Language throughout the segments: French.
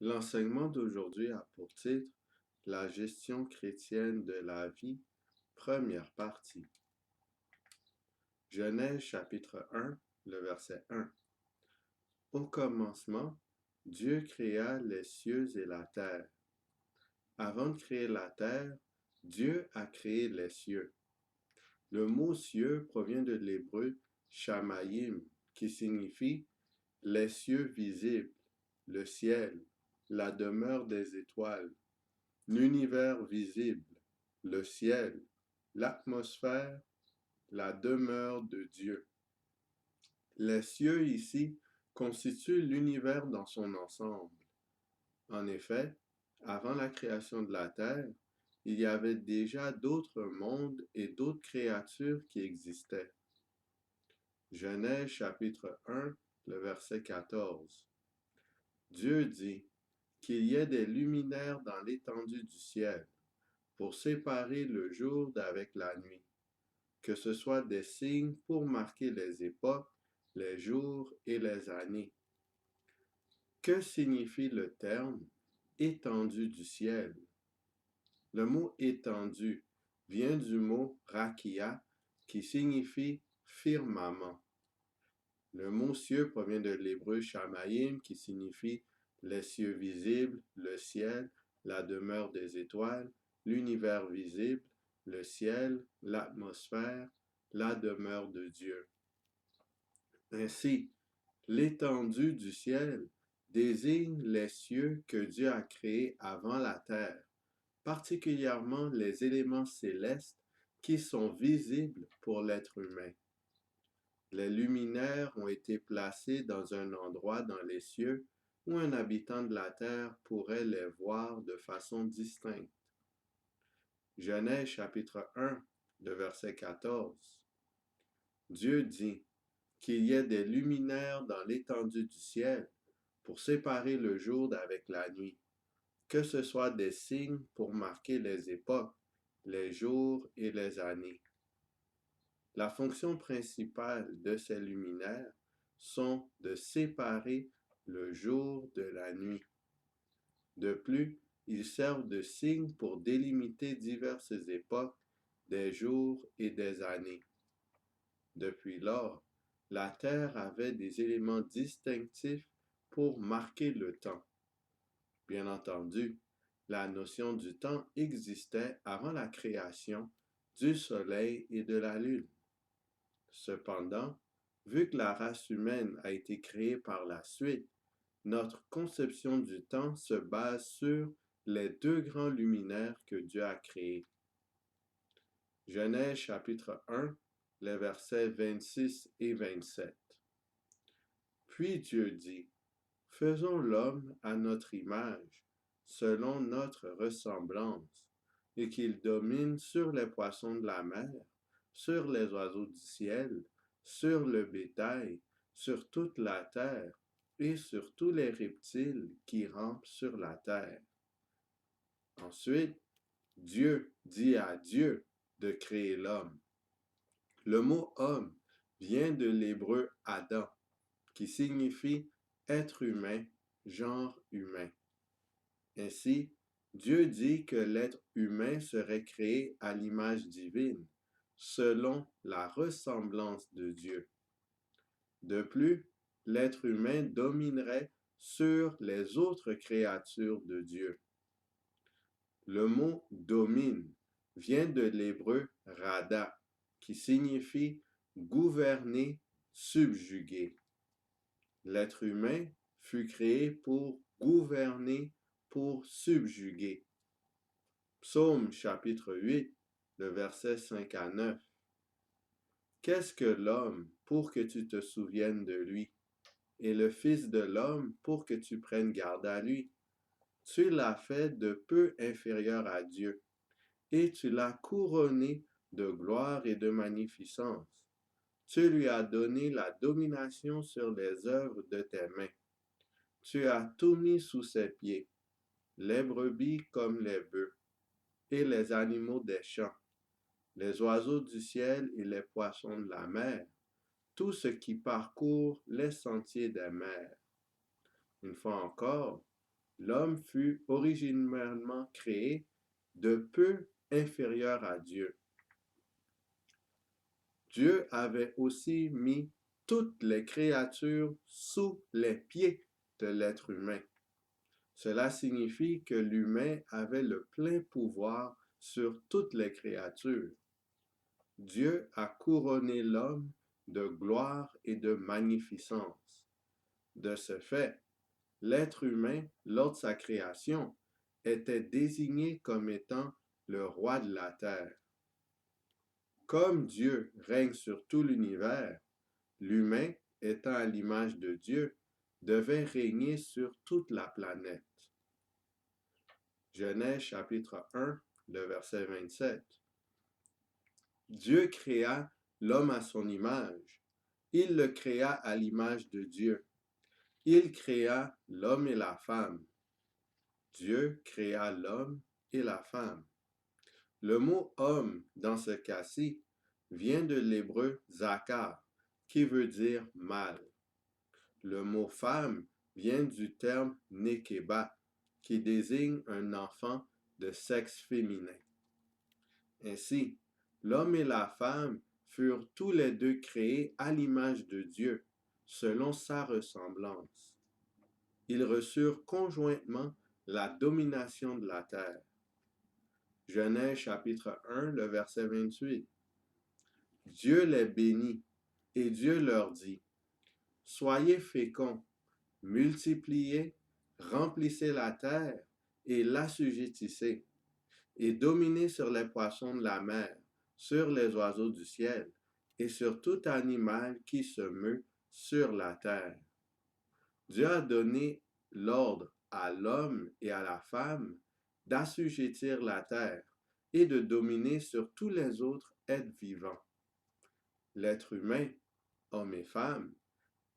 L'enseignement d'aujourd'hui a pour titre La gestion chrétienne de la vie, première partie. Genèse chapitre 1, le verset 1. Au commencement, Dieu créa les cieux et la terre. Avant de créer la terre, Dieu a créé les cieux. Le mot cieux provient de l'hébreu shamayim, qui signifie les cieux visibles, le ciel, la demeure des étoiles, l'univers visible, le ciel, l'atmosphère, la demeure de Dieu. Les cieux ici constituent l'univers dans son ensemble. En effet, avant la création de la terre, il y avait déjà d'autres mondes et d'autres créatures qui existaient. Genèse chapitre 1, le verset 14. Dieu dit qu'il y ait des luminaires dans l'étendue du ciel pour séparer le jour d'avec la nuit, que ce soit des signes pour marquer les époques, les jours et les années. Que signifie le terme étendue du ciel? Le mot étendue vient du mot rakia qui signifie firmament. Le mot cieux provient de l'hébreu shamayim qui signifie les cieux visibles, le ciel, la demeure des étoiles, l'univers visible, le ciel, l'atmosphère, la demeure de Dieu. Ainsi, l'étendue du ciel désigne les cieux que Dieu a créés avant la terre, particulièrement les éléments célestes qui sont visibles pour l'être humain. Les luminaires ont été placés dans un endroit dans les cieux où un habitant de la terre pourrait les voir de façon distincte. Genèse chapitre 1, le verset 14. Dieu dit qu'il y ait des luminaires dans l'étendue du ciel pour séparer le jour d'avec la nuit, que ce soit des signes pour marquer les époques, les jours et les années. La fonction principale de ces luminaires sont de séparer le jour de la nuit. De plus, ils servent de signes pour délimiter diverses époques, des jours et des années. Depuis lors, la Terre avait des éléments distinctifs pour marquer le temps. Bien entendu, la notion du temps existait avant la création du Soleil et de la Lune. Cependant, vu que la race humaine a été créée par la suite, notre conception du temps se base sur les deux grands luminaires que Dieu a créés. Genèse chapitre 1, les versets 26 et 27. Puis Dieu dit, faisons l'homme à notre image, selon notre ressemblance, et qu'il domine sur les poissons de la mer, sur les oiseaux du ciel, sur le bétail, sur toute la terre, et sur tous les reptiles qui rampent sur la terre. Ensuite, Dieu dit à Dieu de créer l'homme. Le mot homme vient de l'hébreu Adam, qui signifie être humain, genre humain. Ainsi, Dieu dit que l'être humain serait créé à l'image divine, selon la ressemblance de Dieu. De plus, l'être humain dominerait sur les autres créatures de Dieu. Le mot domine vient de l'hébreu rada, qui signifie gouverner, subjuguer. L'être humain fut créé pour gouverner, pour subjuguer. Psaume chapitre 8, le verset 5 à 9. Qu'est-ce que l'homme pour que tu te souviennes de lui, et le Fils de l'homme pour que tu prennes garde à lui? Tu l'as fait de peu inférieur à Dieu, et tu l'as couronné de gloire et de magnificence. Tu lui as donné la domination sur les œuvres de tes mains. Tu as tout mis sous ses pieds, les brebis comme les bœufs, et les animaux des champs, les oiseaux du ciel et les poissons de la mer, tout ce qui parcourt les sentiers des mers. Une fois encore, l'homme fut originellement créé de peu inférieur à Dieu. Dieu avait aussi mis toutes les créatures sous les pieds de l'être humain. Cela signifie que l'humain avait le plein pouvoir sur toutes les créatures. Dieu a couronné l'homme de gloire et de magnificence. De ce fait, l'être humain, lors de sa création, était désigné comme étant le roi de la terre. Comme Dieu règne sur tout l'univers, l'humain, étant à l'image de Dieu, devait régner sur toute la planète. Genèse chapitre 1, le verset 27. Dieu créa l'homme à son image. Il le créa à l'image de Dieu. Il créa l'homme et la femme. Dieu créa l'homme et la femme. Le mot homme, dans ce cas-ci, vient de l'hébreu zakar, qui veut dire mâle. Le mot femme vient du terme nekeba, qui désigne un enfant de sexe féminin. Ainsi, l'homme et la femme furent tous les deux créés à l'image de Dieu, selon sa ressemblance. Ils reçurent conjointement la domination de la terre. Genèse chapitre 1, le verset 28. Dieu les bénit, et Dieu leur dit, soyez féconds, multipliez, remplissez la terre et l'assujettissez, et dominez sur les poissons de la mer, sur les oiseaux du ciel, et sur tout animal qui se meut sur la terre. Dieu a donné l'ordre à l'homme et à la femme d'assujettir la terre et de dominer sur tous les autres êtres vivants. L'être humain, homme et femme,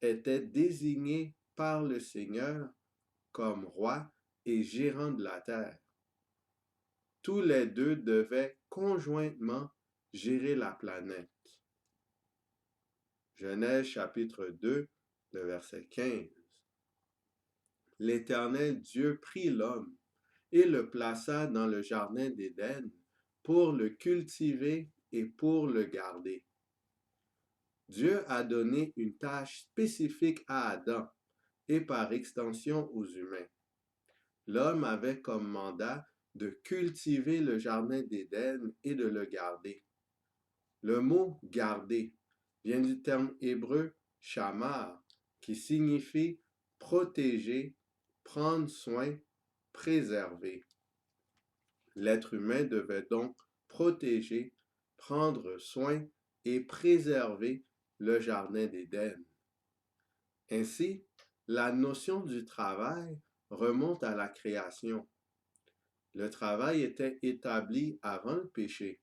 était désigné par le Seigneur comme roi et gérant de la terre. Tous les deux devaient conjointement gérer la planète. Genèse chapitre 2, le verset 15. L'Éternel Dieu prit l'homme et le plaça dans le jardin d'Éden pour le cultiver et pour le garder. Dieu a donné une tâche spécifique à Adam et par extension aux humains. L'homme avait comme mandat de cultiver le jardin d'Éden et de le garder. Le mot garder vient du terme hébreu shamar, qui signifie protéger, prendre soin, préserver. L'être humain devait donc protéger, prendre soin et préserver le jardin d'Éden. Ainsi, la notion du travail remonte à la création. Le travail était établi avant le péché.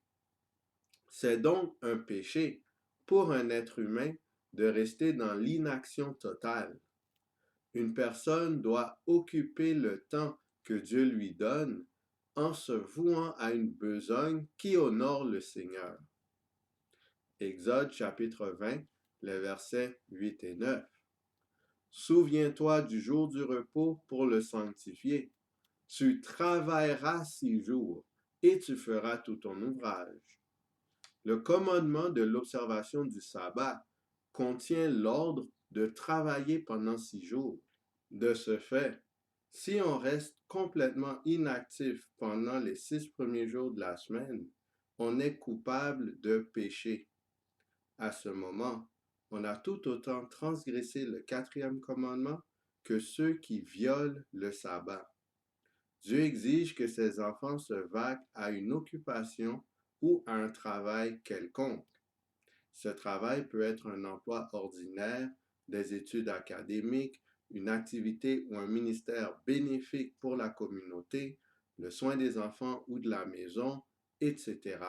C'est donc un péché pour un être humain de rester dans l'inaction totale. Une personne doit occuper le temps que Dieu lui donne en se vouant à une besogne qui honore le Seigneur. Exode chapitre 20, les versets 8 et 9. Souviens-toi du jour du repos pour le sanctifier. Tu travailleras 6 jours et tu feras tout ton ouvrage. Le commandement de l'observation du sabbat contient l'ordre de travailler pendant 6 jours. De ce fait, si on reste complètement inactif pendant les 6 premiers jours de la semaine, on est coupable de péché. À ce moment, on a tout autant transgressé le 4e commandement que ceux qui violent le sabbat. Dieu exige que ses enfants se vaquent à une occupation ou à un travail quelconque. Ce travail peut être un emploi ordinaire, des études académiques, une activité ou un ministère bénéfique pour la communauté, le soin des enfants ou de la maison, etc.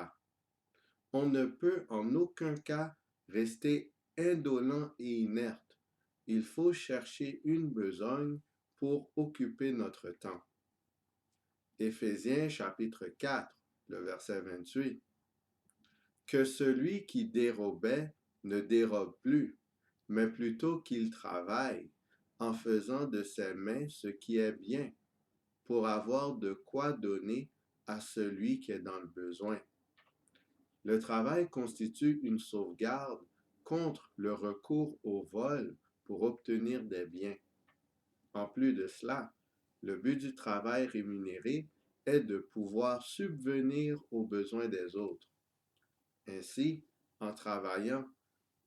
On ne peut en aucun cas rester indolent et inerte. Il faut chercher une besogne pour occuper notre temps. Éphésiens chapitre 4, le verset 28. Que celui qui dérobait ne dérobe plus, mais plutôt qu'il travaille, en faisant de ses mains ce qui est bien, pour avoir de quoi donner à celui qui est dans le besoin. Le travail constitue une sauvegarde contre le recours au vol pour obtenir des biens. En plus de cela, le but du travail rémunéré est de pouvoir subvenir aux besoins des autres. Ainsi, en travaillant,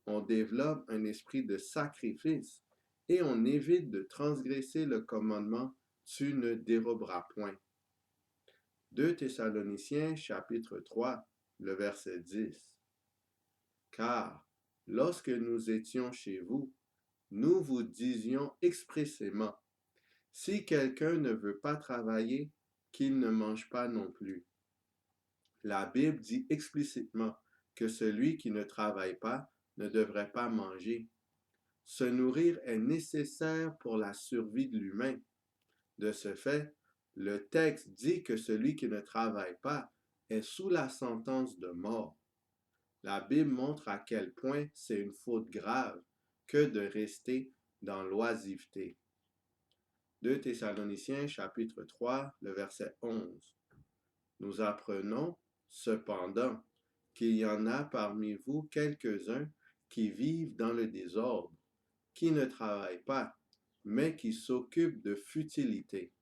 on développe un esprit de sacrifice et on évite de transgresser le commandement tu ne déroberas point. 2 Thessaloniciens chapitre 3, le verset 10. Car lorsque nous étions chez vous, nous vous disions expressément, si quelqu'un ne veut pas travailler, qu'il ne mange pas non plus. La Bible dit explicitement que celui qui ne travaille pas ne devrait pas manger. Se nourrir est nécessaire pour la survie de l'humain. De ce fait, le texte dit que celui qui ne travaille pas est sous la sentence de mort. La Bible montre à quel point c'est une faute grave que de rester dans l'oisiveté. 2 Thessaloniciens chapitre 3, le verset 11. Nous apprenons, cependant, qu'il y en a parmi vous quelques-uns qui vivent dans le désordre, qui ne travaillent pas, mais qui s'occupent de futilités.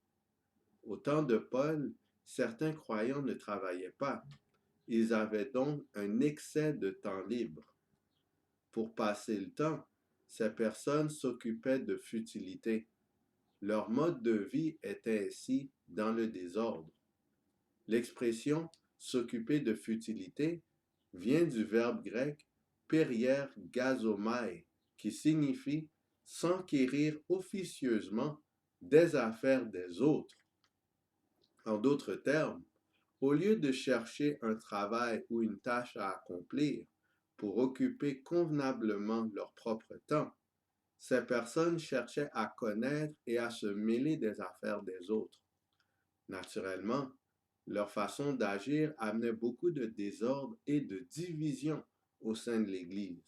Au temps de Paul, certains croyants ne travaillaient pas. Ils avaient donc un excès de temps libre. Pour passer le temps, ces personnes s'occupaient de futilités. Leur mode de vie était ainsi dans le désordre. L'expression s'occuper de futilité vient du verbe grec periergazomai, qui signifie s'enquérir officieusement des affaires des autres. En d'autres termes, au lieu de chercher un travail ou une tâche à accomplir pour occuper convenablement leur propre temps, ces personnes cherchaient à connaître et à se mêler des affaires des autres. Naturellement, leur façon d'agir amenait beaucoup de désordre et de division au sein de l'Église.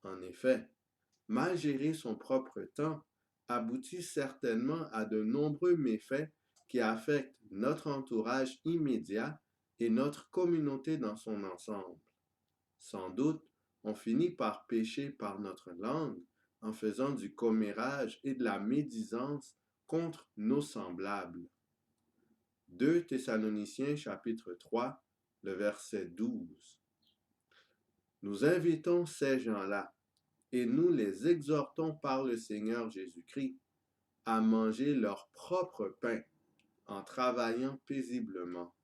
En effet, mal gérer son propre temps aboutit certainement à de nombreux méfaits qui affectent notre entourage immédiat et notre communauté dans son ensemble. Sans doute, on finit par pécher par notre langue en faisant du commérage et de la médisance contre nos semblables. 2 Thessaloniciens chapitre 3, le verset 12. Nous invitons ces gens-là et nous les exhortons par le Seigneur Jésus-Christ à manger leur propre pain en travaillant paisiblement.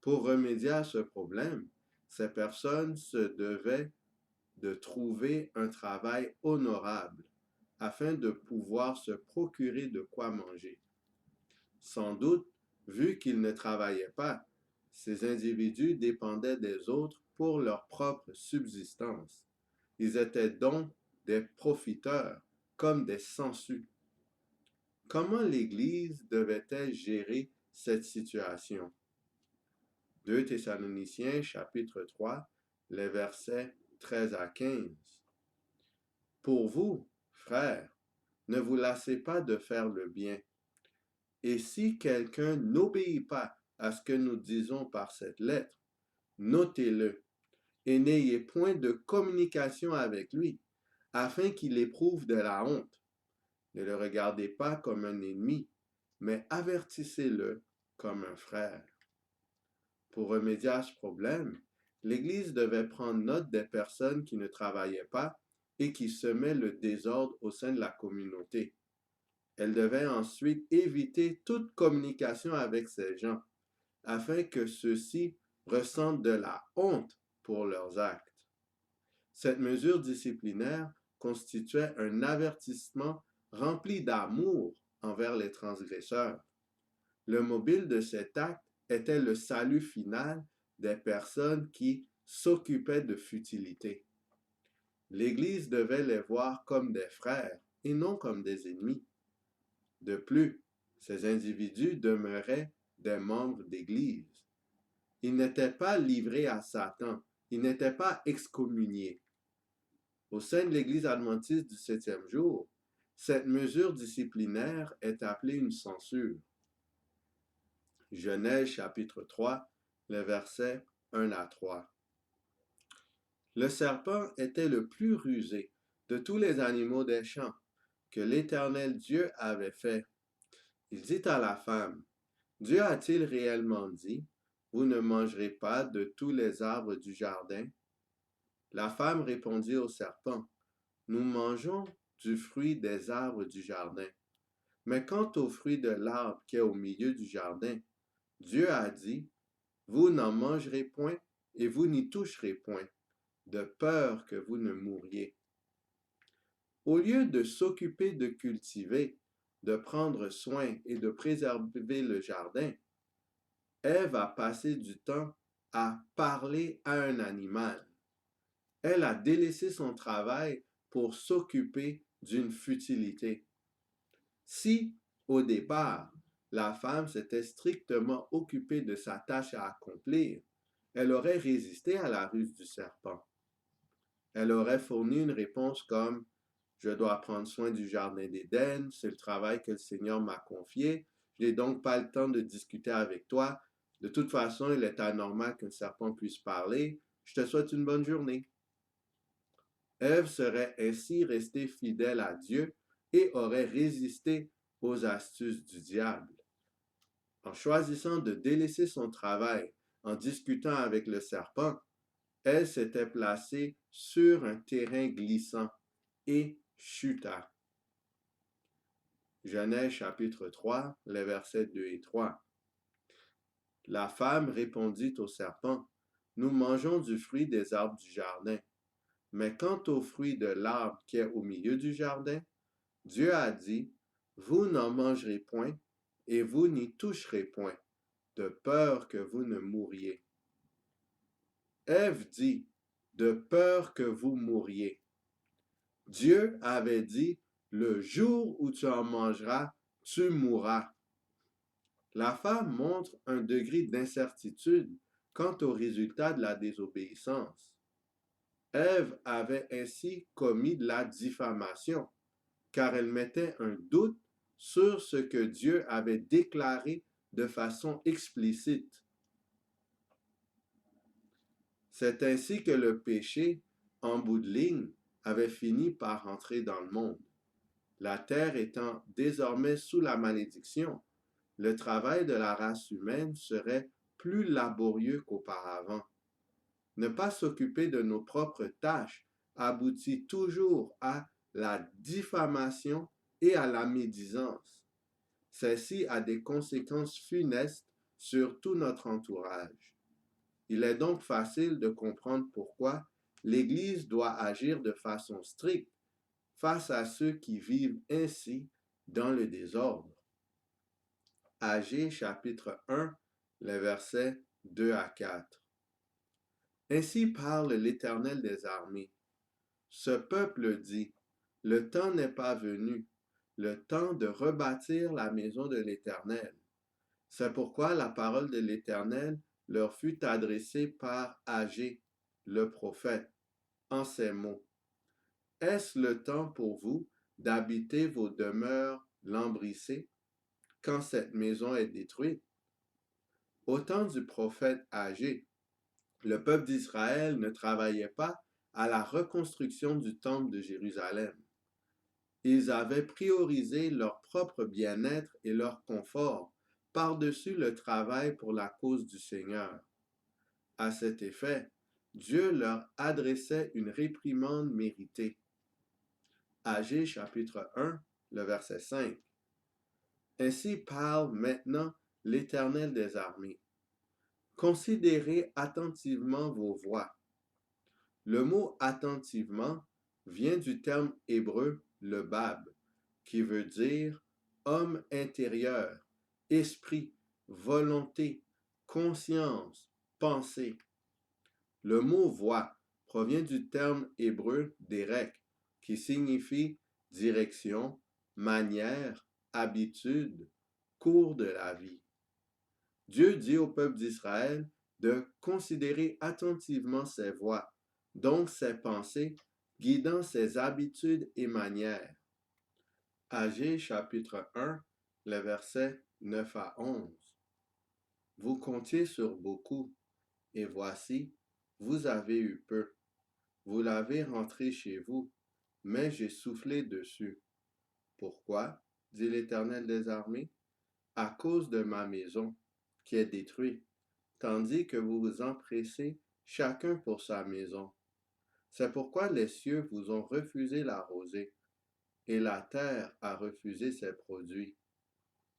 Pour remédier à ce problème, ces personnes se devaient de trouver un travail honorable afin de pouvoir se procurer de quoi manger. Sans doute, vu qu'ils ne travaillaient pas, ces individus dépendaient des autres pour leur propre subsistance. Ils étaient donc des profiteurs, comme des sangsues. Comment l'Église devait-elle gérer cette situation? 2 Thessaloniciens chapitre 3, les versets 13 à 15. Pour vous, frères, ne vous lassez pas de faire le bien. Et si quelqu'un n'obéit pas à ce que nous disons par cette lettre, notez-le et n'ayez point de communication avec lui, afin qu'il éprouve de la honte. Ne le regardez pas comme un ennemi, mais avertissez-le comme un frère. Pour remédier à ce problème, l'Église devait prendre note des personnes qui ne travaillaient pas et qui semaient le désordre au sein de la communauté. Elle devait ensuite éviter toute communication avec ces gens, afin que ceux-ci ressentent de la honte pour leurs actes. Cette mesure disciplinaire constituait un avertissement rempli d'amour envers les transgresseurs. Le mobile de cet acte était le salut final des personnes qui s'occupaient de futilité. L'Église devait les voir comme des frères et non comme des ennemis. De plus, ces individus demeuraient des membres d'Église. Ils n'étaient pas livrés à Satan, ils n'étaient pas excommuniés. Au sein de l'Église adventiste du 7e jour, cette mesure disciplinaire est appelée une censure. Genèse chapitre 3, les versets 1 à 3. Le serpent était le plus rusé de tous les animaux des champs que l'Éternel Dieu avait fait. Il dit à la femme, Dieu a-t-il réellement dit, vous ne mangerez pas de tous les arbres du jardin? La femme répondit au serpent, nous mangeons du fruit des arbres du jardin. Mais quant au fruit de l'arbre qui est au milieu du jardin, Dieu a dit, vous n'en mangerez point et vous n'y toucherez point, de peur que vous ne mouriez. Au lieu de s'occuper de cultiver, de prendre soin et de préserver le jardin, Ève a passé du temps à parler à un animal. Elle a délaissé son travail pour s'occuper d'une futilité. Si, au départ, la femme s'était strictement occupée de sa tâche à accomplir, elle aurait résisté à la ruse du serpent. Elle aurait fourni une réponse comme « Je dois prendre soin du jardin d'Éden, c'est le travail que le Seigneur m'a confié, je n'ai donc pas le temps de discuter avec toi. De toute façon, il est anormal qu'un serpent puisse parler. Je te souhaite une bonne journée. » Ève serait ainsi restée fidèle à Dieu et aurait résisté aux astuces du diable. En choisissant de délaisser son travail, en discutant avec le serpent, elle s'était placée sur un terrain glissant et chuta. Genèse chapitre 3, les versets 2 et 3. La femme répondit au serpent, nous mangeons du fruit des arbres du jardin. Mais quant au fruit de l'arbre qui est au milieu du jardin, Dieu a dit, vous n'en mangerez point et vous n'y toucherez point, de peur que vous ne mouriez. Ève dit, de peur que vous mouriez. Dieu avait dit, le jour où tu en mangeras, tu mourras. La femme montre un degré d'incertitude quant au résultat de la désobéissance. Ève avait ainsi commis de la diffamation, car elle mettait un doute sur ce que Dieu avait déclaré de façon explicite. C'est ainsi que le péché, en bout de ligne, avait fini par entrer dans le monde. La terre étant désormais sous la malédiction, le travail de la race humaine serait plus laborieux qu'auparavant. Ne pas s'occuper de nos propres tâches aboutit toujours à la diffamation et à la médisance. Celle-ci a des conséquences funestes sur tout notre entourage. Il est donc facile de comprendre pourquoi l'Église doit agir de façon stricte face à ceux qui vivent ainsi dans le désordre. Agée chapitre 1, les versets 2 à 4. Ainsi parle l'Éternel des armées. Ce peuple dit, le temps n'est pas venu, le temps de rebâtir la maison de l'Éternel. C'est pourquoi la parole de l'Éternel leur fut adressée par Agée, le prophète, en ces mots. Est-ce le temps pour vous d'habiter vos demeures lambrissées quand cette maison est détruite? Au temps du prophète Agée, le peuple d'Israël ne travaillait pas à la reconstruction du temple de Jérusalem. Ils avaient priorisé leur propre bien-être et leur confort par-dessus le travail pour la cause du Seigneur. À cet effet, Dieu leur adressait une réprimande méritée. Agée chapitre 1, le verset 5. Ainsi parle maintenant l'Éternel des armées. Considérez attentivement vos voies. Le mot attentivement vient du terme hébreu lebab, qui veut dire homme intérieur, esprit, volonté, conscience, pensée. Le mot voie provient du terme hébreu derek, qui signifie direction, manière, habitude, cours de la vie. Dieu dit au peuple d'Israël de considérer attentivement ses voies, donc ses pensées, guidant ses habitudes et manières. Agée chapitre 1, les versets 9 à 11. Vous comptiez sur beaucoup, et voici, vous avez eu peu. Vous l'avez rentré chez vous, mais j'ai soufflé dessus. Pourquoi? Dit l'Éternel des armées. À cause de ma maison, qui est détruite, tandis que vous vous empressez chacun pour sa maison. C'est pourquoi les cieux vous ont refusé la rosée, et la terre a refusé ses produits.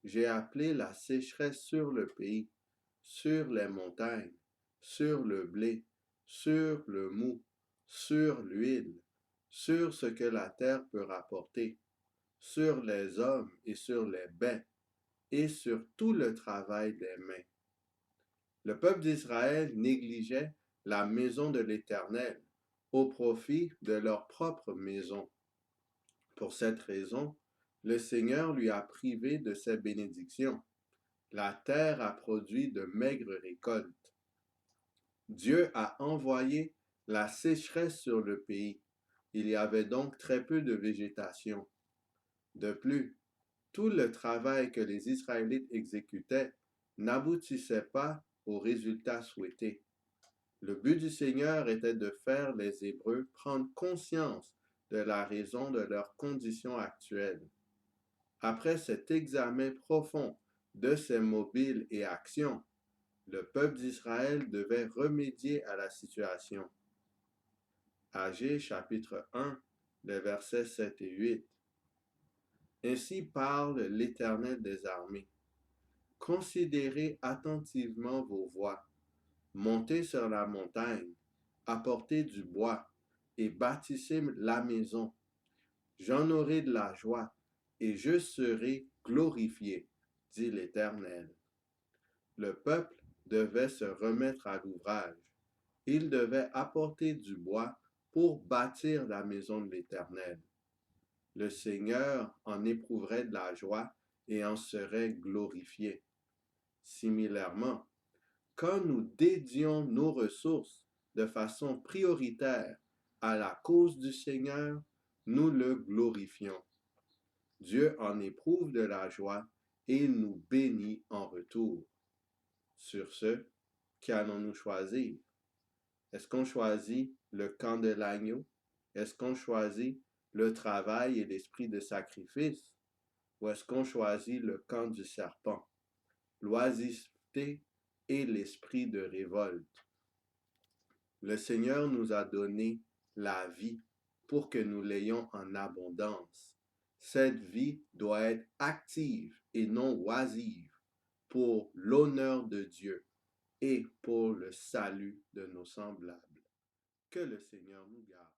J'ai appelé la sécheresse sur le pays, sur les montagnes, sur le blé, sur le mou, sur l'huile, sur ce que la terre peut rapporter, sur les hommes et sur les baies, et sur tout le travail des mains. Le peuple d'Israël négligeait la maison de l'Éternel au profit de leur propre maison. Pour cette raison, le Seigneur lui a privé de ses bénédictions. La terre a produit de maigres récoltes. Dieu a envoyé la sécheresse sur le pays. Il y avait donc très peu de végétation. De plus, tout le travail que les Israélites exécutaient n'aboutissait pas au résultat souhaité. Le but du Seigneur était de faire les Hébreux prendre conscience de la raison de leur condition actuelle. Après cet examen profond de ses mobiles et actions, le peuple d'Israël devait remédier à la situation. Agée chapitre 1, les versets 7 et 8. Ainsi parle l'Éternel des armées. Considérez attentivement vos voies. Montez sur la montagne, apportez du bois et bâtissez la maison. J'en aurai de la joie et je serai glorifié, dit l'Éternel. Le peuple devait se remettre à l'ouvrage. Il devait apporter du bois pour bâtir la maison de l'Éternel. Le Seigneur en éprouverait de la joie et en serait glorifié. Similairement, quand nous dédions nos ressources de façon prioritaire à la cause du Seigneur, nous le glorifions. Dieu en éprouve de la joie et il nous bénit en retour. Sur ce, qu'allons-nous choisir? Est-ce qu'on choisit le camp de l'agneau? Est-ce qu'on choisit le travail et l'esprit de sacrifice? Ou est-ce qu'on choisit le camp du serpent, l'oisiveté et l'esprit de révolte? Le Seigneur nous a donné la vie pour que nous l'ayons en abondance. Cette vie doit être active et non oisive pour l'honneur de Dieu et pour le salut de nos semblables. Que le Seigneur nous garde.